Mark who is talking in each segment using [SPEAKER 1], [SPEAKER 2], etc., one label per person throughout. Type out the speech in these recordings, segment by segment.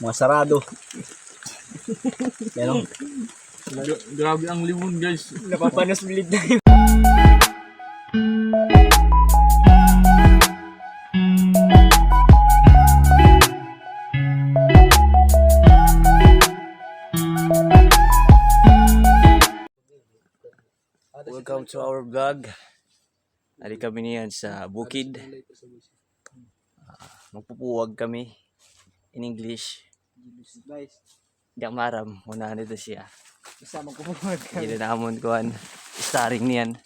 [SPEAKER 1] Mga sarado. Yan o.
[SPEAKER 2] Grabe ang limon guys.
[SPEAKER 1] Napapanas bilid na yun.
[SPEAKER 3] Welcome to our vlog. Ari kami niyan sa bukid. Magpupuwag kami in English. Di ako maram. Una nito siya.
[SPEAKER 1] Isa magpupuwag ka.
[SPEAKER 3] Hindi na namon kuhan. Starring niyan.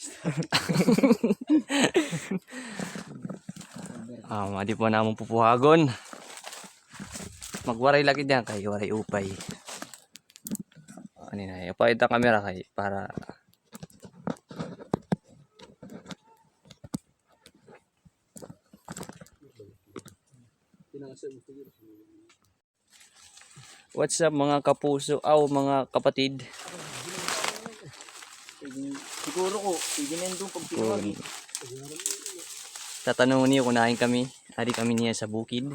[SPEAKER 3] Adi po namon pupuhagon. Magwaray lagi diyan kay waray upay. Ano na, ipahit ang camera kay para what's up mga kapuso mga kapatid?
[SPEAKER 1] Siguro ko, iginendong pagpiwag.
[SPEAKER 3] Tatanungin niyo kung nahin kami. Ari kami niya sa bukid.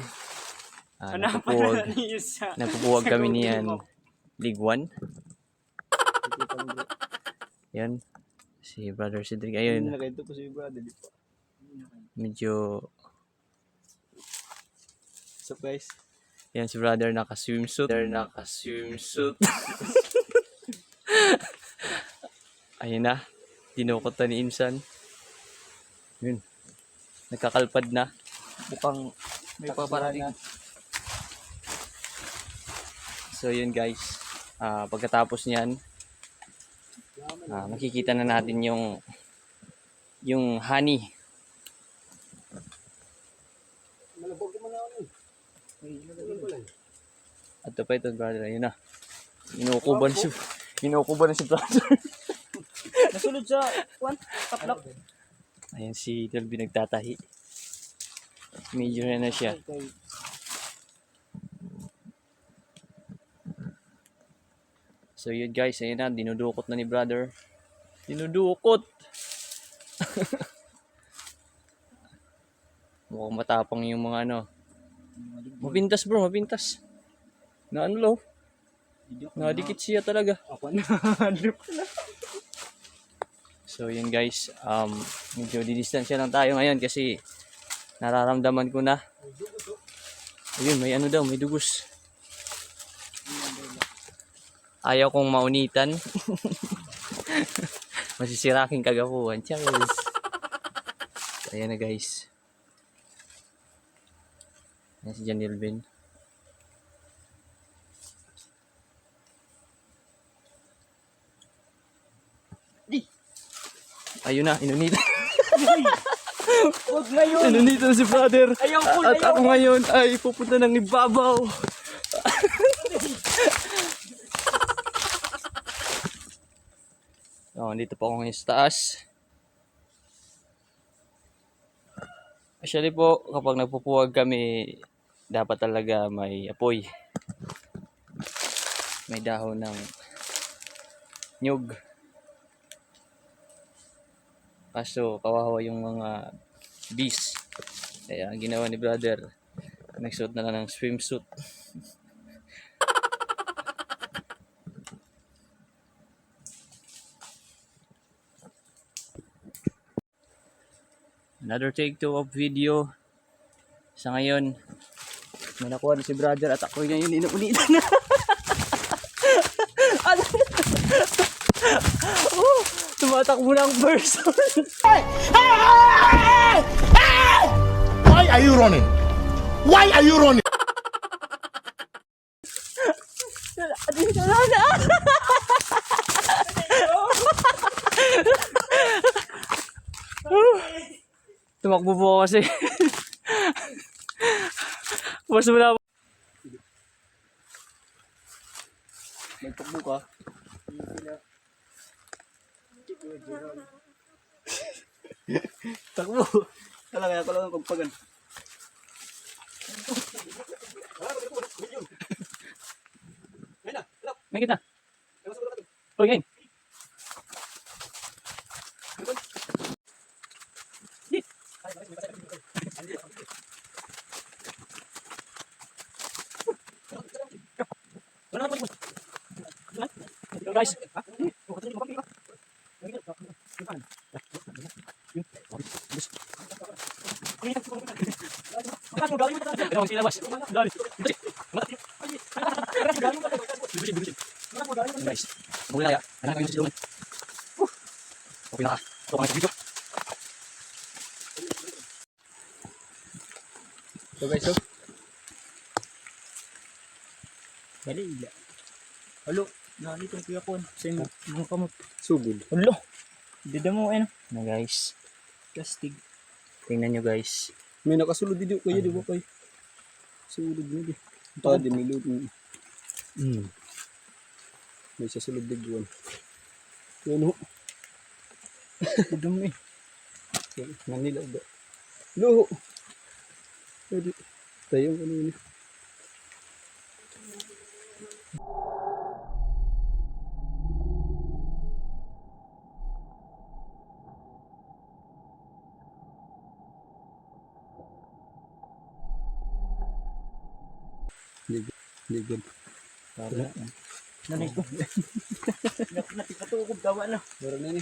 [SPEAKER 3] Nagpupuwag kami niyan League 1. Yan. Si Brother Cedric. Ayun.
[SPEAKER 1] Nakita po si brother.
[SPEAKER 3] Medyo
[SPEAKER 1] So guys.
[SPEAKER 3] yan si Brother naka-swimsuit. Ayun na. Dinukot na ni Insan. Yun. Nagkakalpad na. Mukhang may paparating. So yun guys. Pagkatapos niyan, makikita na natin yung honey. At pa ito brother. Ayun na. Inukuban si brother.
[SPEAKER 1] Nasulod sa taplak.
[SPEAKER 3] Ayan si Delby nagtatahi. Medyo na siya. So yun guys, ayun na, dinudukot na ni brother. Dinudukot! Mukhang matapang yung mga ano. Mapintas bro, mapintas. Na ano lo? Nadikit siya talaga.
[SPEAKER 1] Ako na.
[SPEAKER 3] So yun guys, medyo didistansya lang tayo ngayon kasi nararamdaman ko na. Ayun, may ano daw, may dugos. Ayaw kong maunitan. Masisira aking kagapuhan. Cheers. Ayan na guys. Ayan si John Delvin. Ayun na, inunitan.
[SPEAKER 1] Huwag ngayon.
[SPEAKER 3] Inunitan si brother.
[SPEAKER 1] Ayaw ko,
[SPEAKER 3] At ako ngayon ay pupunta ng ibabaw. Dito po ako ngayon sa taas. Actually po, kapag nagpupuwag kami, dapat talaga may apoy. May dahon ng nyug. Kaso, kawawa yung mga bees. Kaya, ang ginawa ni brother, nagsuot na lang ng swimsuit. Another take 2 of video. Sa ngayon, may nakuha na si brother at ako ngayon inuulitan na. Tumatakbo na ang person.
[SPEAKER 4] Why are you running? Why are you running?
[SPEAKER 3] Tumakbo po ako kasi. Mas wala.
[SPEAKER 1] Nagtakbo ka. Takbo. Talaga ako lang ang pagpagan.
[SPEAKER 3] May kita. Okay. Guys. Guys, mulai ya. Anak kayu sebelumnya. Oke lah. Tolong video.
[SPEAKER 1] So guys, so. Dali, ila. Halo, nani itong kuya ko. Sa mga kamot. Sugod. Halo. Dida mo, ano?
[SPEAKER 3] Na guys.
[SPEAKER 1] Plastic.
[SPEAKER 3] Tingnan nyo guys.
[SPEAKER 1] May nakasulod dito kayo, di ba kayo? Sulod mo di. Pa, dinilod mo. May sasulod di buwan. Yan ho. Udam eh. Manila ba? Luho. Pwede. Tayo kanina. Ligon. Para. Nanay ko. Napipatukob dawa na. Para na ni.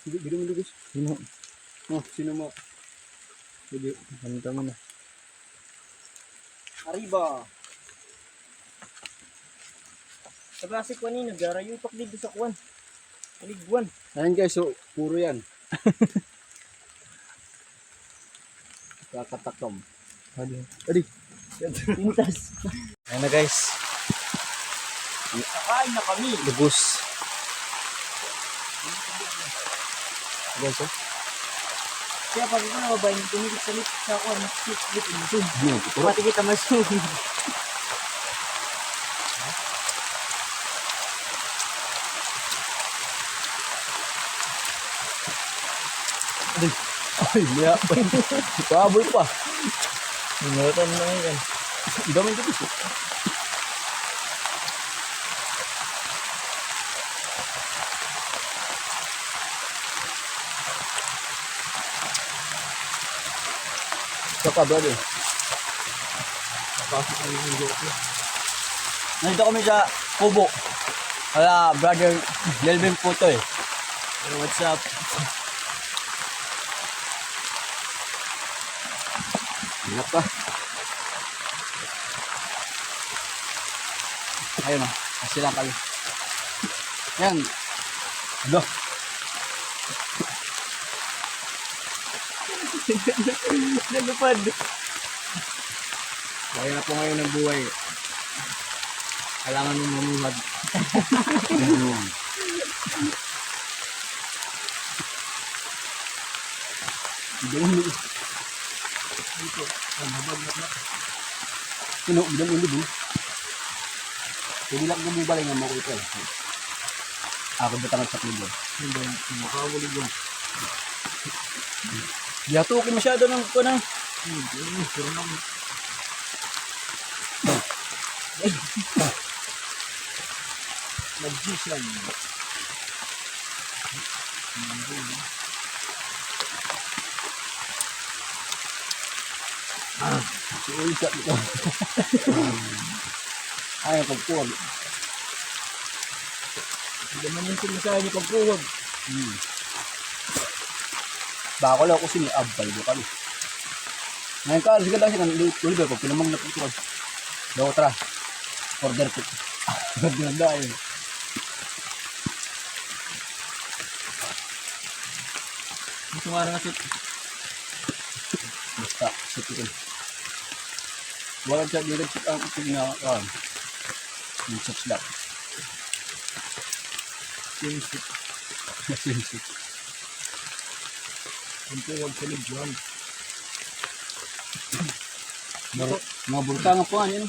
[SPEAKER 1] Bigyan mo lugos. Sino? Oh, sino mo? Sige, ganito mo na. Arriba. Sa klase ko ni nagarayo ipak dito sa kuwan. Aliguan. Ayan guys, so puro yan. Kakatakom. Adi. Pintas.
[SPEAKER 3] Ayan na guys.
[SPEAKER 1] Kakain na kami.
[SPEAKER 3] Lubos.
[SPEAKER 1] Guys, oh. Kaya pag ito nababayin, tumigit sa lip sa ako, slip in zoom. Pati kita mas-zoom.
[SPEAKER 3] Ay, niya pa. Kabul pa. Ingatan na yan.
[SPEAKER 1] Dami dito. Saka brother. Nandito kami sa Kubo. Wala, brother Delvin Puto eh. What's up? Ingat pa. Ayun o, kasi lang kami. Yan. Ado. Nalupad. Kaya na po ngayon ng buhay. Kailangan mong mamuhad. Ano, bilang ulit mo. Hindi lang mo balay nga mo ito. Ako ba tangat sa klubo? Hindi, makawali yun. Yatukin masyado ng ko na. Magician. Ulisak ito. Ay, pagpuwag. Hindi naman yung sinasabi niya pagpuwag. Baka lang ako siniabay ko kami. Ngayon ka, sige lang siya. Tuloy ba, pag pinamang na pagpuwag. Daw, tara. Order ko. Order na yun. Gusto nga rin sit. Basta, sit ito. Walang siya, di sit ang pinaka. Yung sit lang. Swimsuit. Swimsuit. Ang puwag sa ligyan. Mga burka nga po, ano yun?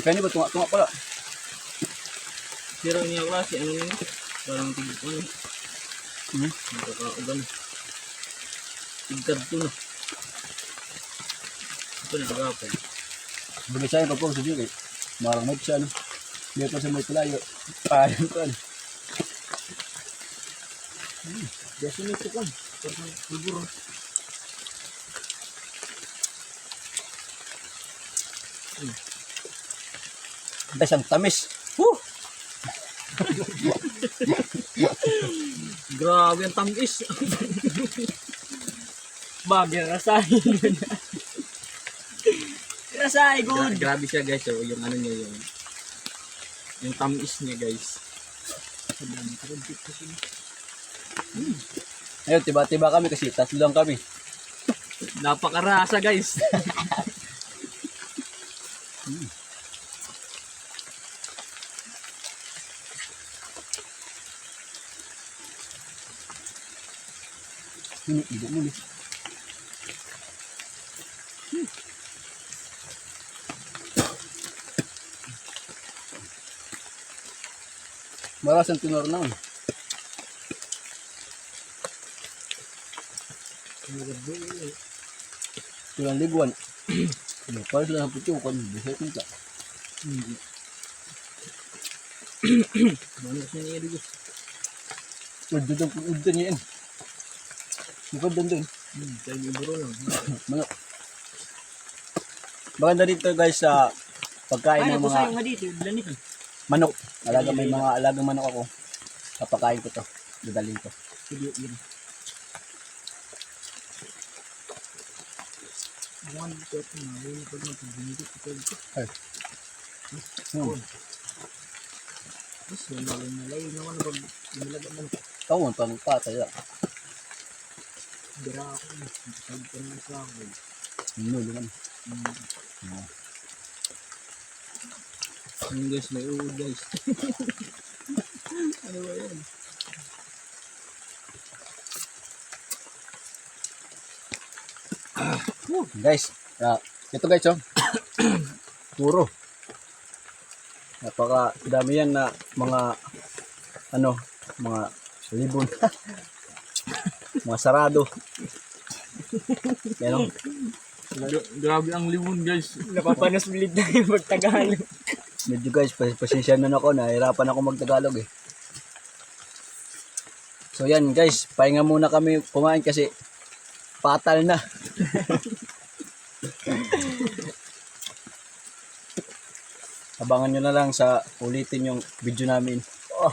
[SPEAKER 1] Kaya ba, tunga pala. Pero niya klase, ano yun? Parang tigit mo yun. Nakakauban. Tigtad to na. Ito na kagapay. Bagay siya yung pagpong sa dito eh. Marang mag siya, no? Hindi pa sa may palayo. Parang ito, ano? Diyas yun ito, kan? Parang bulburo. Guys, ang tamis. Woo!
[SPEAKER 3] Grabe ang tamis. Bagay na rasahin yun. Rasahin, good.
[SPEAKER 2] Grabe siya guys, oh, yung ano niya yung tamis niya guys.
[SPEAKER 1] Ayun, tiba-tiba kami kasi tatlo lang kami.
[SPEAKER 3] Napakarasa guys.
[SPEAKER 1] Hindi mo Maras ang tinor na. Tulang liguan. Para sila ng putukan. Bisa kita.
[SPEAKER 3] Ano kasi niya dito?
[SPEAKER 1] Udod niya yan. Bukod doon.
[SPEAKER 3] Tayo iburo lang.
[SPEAKER 1] Manok. Maganda dito guys sa pagkain ng mga
[SPEAKER 3] nga dito, lanit.
[SPEAKER 1] manok. May mga alagang manok ako. Papakain ko to. Dadalhin ko. Ay. Ikaw ang pangpatay. Luman.
[SPEAKER 3] Yung guys, may uod guys.
[SPEAKER 1] Guys, ito guys oh. Puro. Napaka dami yan na mga mga libon. Mga sarado. Yan oh.
[SPEAKER 2] Grabe ang limon guys.
[SPEAKER 3] Napapanasbilid na yung magtagalog.
[SPEAKER 1] Medyo guys, pasensya na ako, nahirapan ako magtagalog eh. So yan guys, pahinga muna kami kumain kasi patal na. Abangan nyo na lang sa ulitin yung video namin. Oh.